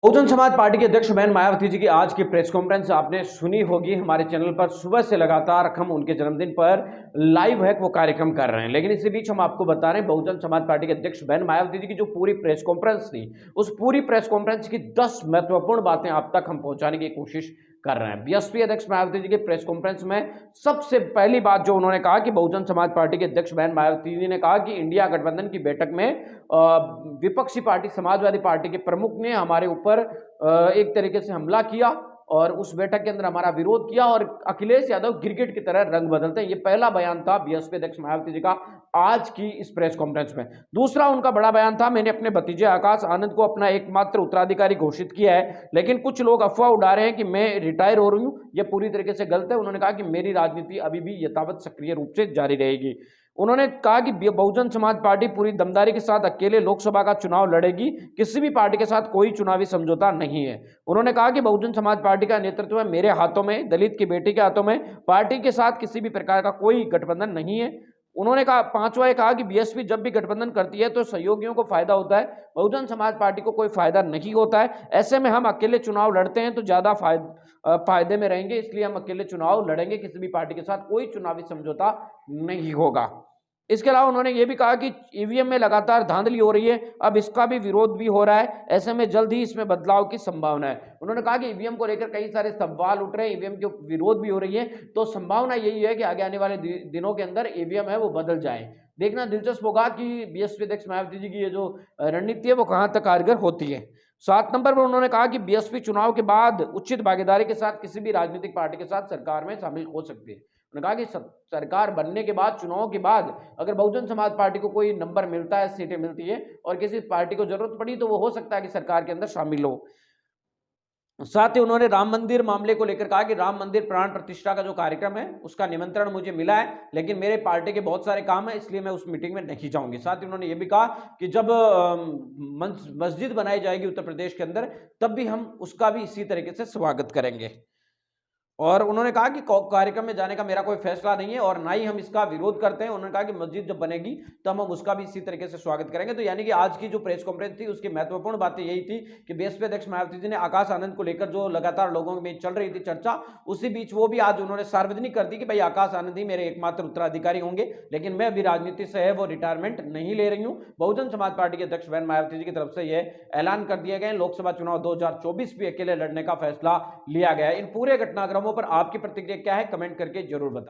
Bahujan Samaj party के अध्यक्ष बहन मायावती जी की आज की प्रेस कॉन्फ्रेंस आपने सुनी होगी। हमारे चैनल पर सुबह से लगातार हम उनके जन्मदिन पर लाइव है वो कार्यक्रम कर रहे हैं, लेकिन इसी बीच हम आपको बता रहे हैं बहुजन समाज पार्टी के अध्यक्ष बहन मायावती जी की जो पूरी प्रेस कॉन्फ्रेंस थी, उस पूरी प्रेस कॉन्फ्रेंस की 10 महत्वपूर्ण बातें आप तक हम पहुंचाने की कोशिश कर रहे हैं। बीएसपी अध्यक्ष मायावती जी के प्रेस कॉन्फ्रेंस में सबसे पहली बात जो उन्होंने कहा कि बहुजन समाज पार्टी के अध्यक्ष बहन मायावती जी ने कहा कि इंडिया गठबंधन की बैठक में विपक्षी पार्टी समाजवादी पार्टी के प्रमुख ने हमारे ऊपर एक तरीके से हमला किया और उस बैठक के अंदर हमारा विरोध किया और अखिलेश यादव क्रिकेट की तरह रंग बदलते हैं। ये पहला बयान था बीएसपी अध्यक्ष मायावती जी का आज की इस प्रेस कॉन्फ्रेंस में। दूसरा उनका बड़ा बयान था, मैंने अपने भतीजे आकाश आनंद को अपना एकमात्र उत्तराधिकारी घोषित किया है, लेकिन कुछ लोग अफवाह उड़ा रहे हैं कि मैं रिटायर हो रही हूं। यह पूरी तरीके से गलत है। उन्होंने कहा कि मेरी राजनीति अभी भी यथावत सक्रिय रूप से जारी रहेगी। उन्होंने कहा कि बहुजन समाज पार्टी पूरी दमदारी के साथ अकेले लोकसभा का चुनाव लड़ेगी, किसी भी पार्टी के साथ कोई चुनावी समझौता नहीं है। उन्होंने कहा कि बहुजन समाज पार्टी का नेतृत्व मेरे हाथों में, दलित की बेटी के हाथों में, पार्टी के साथ किसी भी प्रकार का कोई गठबंधन नहीं है। उन्होंने कहा, पांचवा ये कहा कि बीएसपी जब भी गठबंधन करती है तो सहयोगियों को फायदा होता है, बहुजन समाज पार्टी को कोई फायदा नहीं होता है। ऐसे में हम अकेले चुनाव लड़ते हैं तो ज्यादा फायदे में रहेंगे, इसलिए हम अकेले चुनाव लड़ेंगे, किसी भी पार्टी के साथ कोई चुनावी समझौता नहीं होगा। इसके अलावा उन्होंने ये भी कहा कि ईवीएम में लगातार धांधली हो रही है, अब इसका भी विरोध भी हो रहा है, ऐसे में जल्द ही इसमें बदलाव की संभावना है। उन्होंने कहा कि ईवीएम को लेकर कई सारे सवाल उठ रहे हैं, ईवीएम के विरोध भी हो रही है, तो संभावना यही है कि आगे आने वाले दिनों के अंदर ईवीएम है वो बदल जाए। देखना दिलचस्प होगा कि बीएसपी अध्यक्ष मायावती जी की ये जो रणनीति है वो कहां तक कारगर होती है। 7 नंबर पर उन्होंने कहा कि बीएसपी चुनाव के बाद उचित भागीदारी के साथ किसी भी राजनीतिक पार्टी के साथ सरकार में शामिल हो सकती है। उन्होंने कहा कि सरकार बनने के बाद, चुनाव के बाद अगर बहुजन समाज पार्टी को कोई नंबर मिलता है, सीटें मिलती है और किसी पार्टी को जरूरत पड़ी तो वो हो सकता है कि सरकार के अंदर शामिल हो। साथ ही उन्होंने राम मंदिर मामले को लेकर कहा कि राम मंदिर प्राण प्रतिष्ठा का जो कार्यक्रम है उसका निमंत्रण मुझे मिला है, लेकिन मेरे पार्टी के बहुत सारे काम है, इसलिए मैं उस मीटिंग में नहीं जाऊंगी। साथ ही उन्होंने ये भी कहा कि जब मस्जिद बनाई जाएगी उत्तर प्रदेश के अंदर, तब भी हम उसका भी इसी तरीके से स्वागत करेंगे। और उन्होंने कहा कि कार्यक्रम में जाने का मेरा कोई फैसला नहीं है और ना ही हम इसका विरोध करते हैं। उन्होंने कहा कि मस्जिद जब बनेगी तो हम उसका भी इसी तरीके से स्वागत करेंगे। तो यानी कि आज की जो प्रेस कॉन्फ्रेंस थी उसकी महत्वपूर्ण बातें यही थी कि बीएसपी अध्यक्ष मायावती जी ने आकाश आनंद को लेकर जो लगातार लोगों के बीच चल रही थी चर्चा, उसी बीच वो भी आज उन्होंने सार्वजनिक कर दी कि भाई आकाश आनंद ही मेरे एकमात्र उत्तराधिकारी होंगे, लेकिन मैं अभी राजनीति से है वो रिटायरमेंट नहीं ले रही हूं। बहुजन समाज पार्टी के अध्यक्ष बहन मायावती जी की तरफ से यह ऐलान कर दिया गया। लोकसभा चुनाव 2024 भी अकेले लड़ने का फैसला लिया गया। इन पूरे घटनाक्रमों पर आपकी प्रतिक्रिया क्या है, कमेंट करके जरूर बताएं।